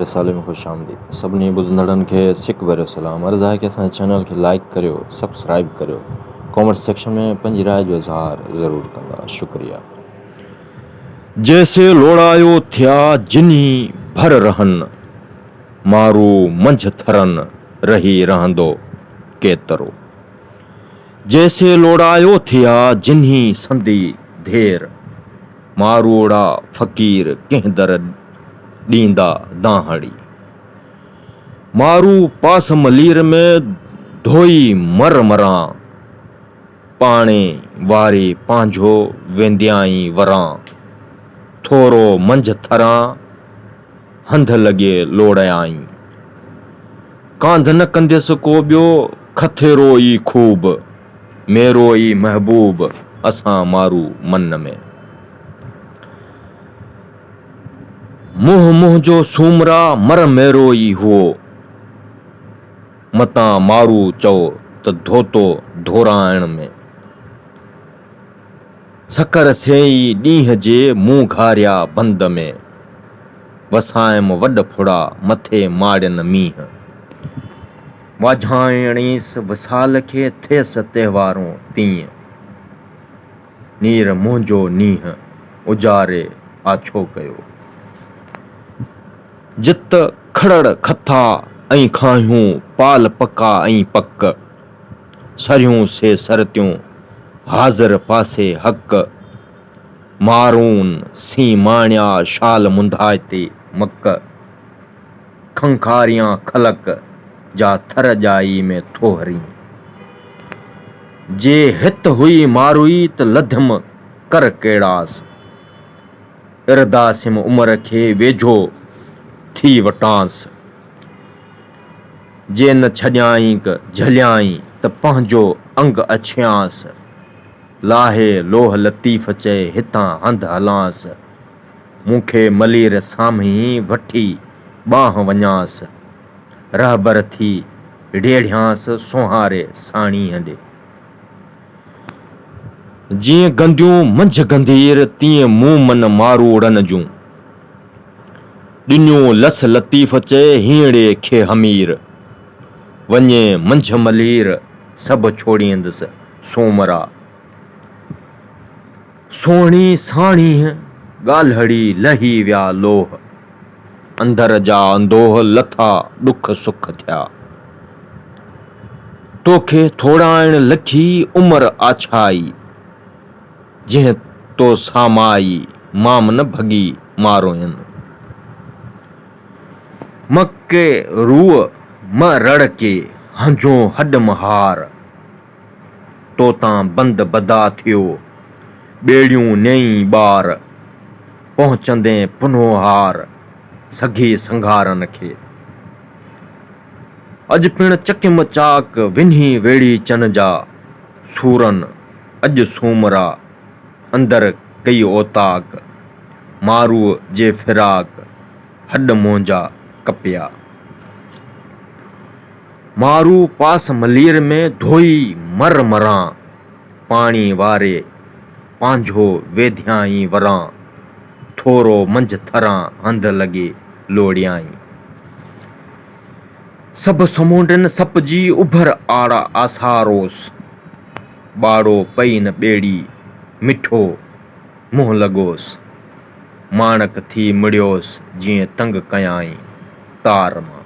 साले में खुश आमदीद सभिनी ॿुधंदड़नि खे सिक भरियो सलाम। अर्ज़ु आहे कि असांजे चैनल खे लाइक करियो, सब्सक्राइब करियो, कॉमेंट सेक्शन में पंहिंजी राय जो इज़हार ज़रूरु कंदा। शुक्रिया। जैसे लोड़ायो थिया जिन्ही भर रहनि, मारू मंझ थरनि रही रहंदो केतिरो। जैसे लोड़ायो थिया जिन्ही संदी धेर, मारूड़ा फ़क़ीर कंहिं दर ॾींदा दाहड़ी। मारू पास मलीर में धोई मर मरां, पाणे वारे पंहिंजो वेंदियाई वरां। थोरो मंझ थरां हंध लॻे लोड़ाई, कांध न कंदसि को ॿियो खथेरो ई खूब। मेरो ई महबूब असां मारू मन में। मुंह मुंह जो सूमरा मर मेरो ई हुओ, मतां मारू चओ त धोतो धोराइण में। सकर सेई ॾींहं जे मुंहुं घारिया बंद में, वसायम वॾ फुड़ा मथे माड़ियनि मींहं। वाझाइणीसि विसाल खे थियसि तहिवारो तीअं, नीर मुंहिंजो नींहं उजारे आछो कयो। जित खड़ड़ खथा ऐं खाहियूं पाल पका ऐं पक, सरियूं से सरतियूं हाज़िर पासे हक़। मारून सी माणिया शाल मुंधाइते मक, खंखारियां खलक जा थर जाई में थोहरी। जे हित हुई मारुई त लधम कर केड़ास, इरदासिम उमर खे वेझो थी वटांस। जे न छॾियाई झलियाई त पंहिंजो अंग अछियांस, लाहे लोह लतीफ़ चए हितां हंध हलांस। मूंखे मलीर साम्हीं वठी बांह वञांसि, रहबर थी ढेढ़ियांसि सोहारे साणी हंॾे। जीअं गंदियूं मंझ गंधीर तीअं मूं मन मारूड़नि जूं, ॾिनियूं लस लतीफ़ चए हींअड़े खे हमीर। वञे मंझ मलीर सभु छोड़ींदसि सोमरा, सोहिणी साणीह ॻाल्हड़ी लही विया लोह। अंदर जा अंदोह लथा ॾुख सुख थिया, तोखे थोड़ाइण लखी उमर आछाई। जंहिं तो सामाई माम न भॻी मारोयनि, मके रूअ म रड़के हंझो हॾ महार। तो तां बंद बदा थियो ॿेड़ियूं नई ॿार, पहुचंदे पुनोहार सघे संघारनि खे। अॼु पिण चकिम चाक विन्ही वेड़ी चन जा सूरन, अॼु सूमरा अंदर कई ओताक। मारूअ जे फिराक हॾ मुंहिंजा कपिया। मारू पास मलीर में धोई मर मरां, पाणी वारे पंहिंजो वेधियाई वरां। थोरो मंझ थरां हंध लॻे लोड़ियाई, सभु समुंडनि सपजी उभर आड़ा आसारोस। ॿाड़ो पई न ॿेड़ी मिठो मुंहुं लॻोसि, माणक थी मिड़ियोसि जीअं तंग कयाई तार मां।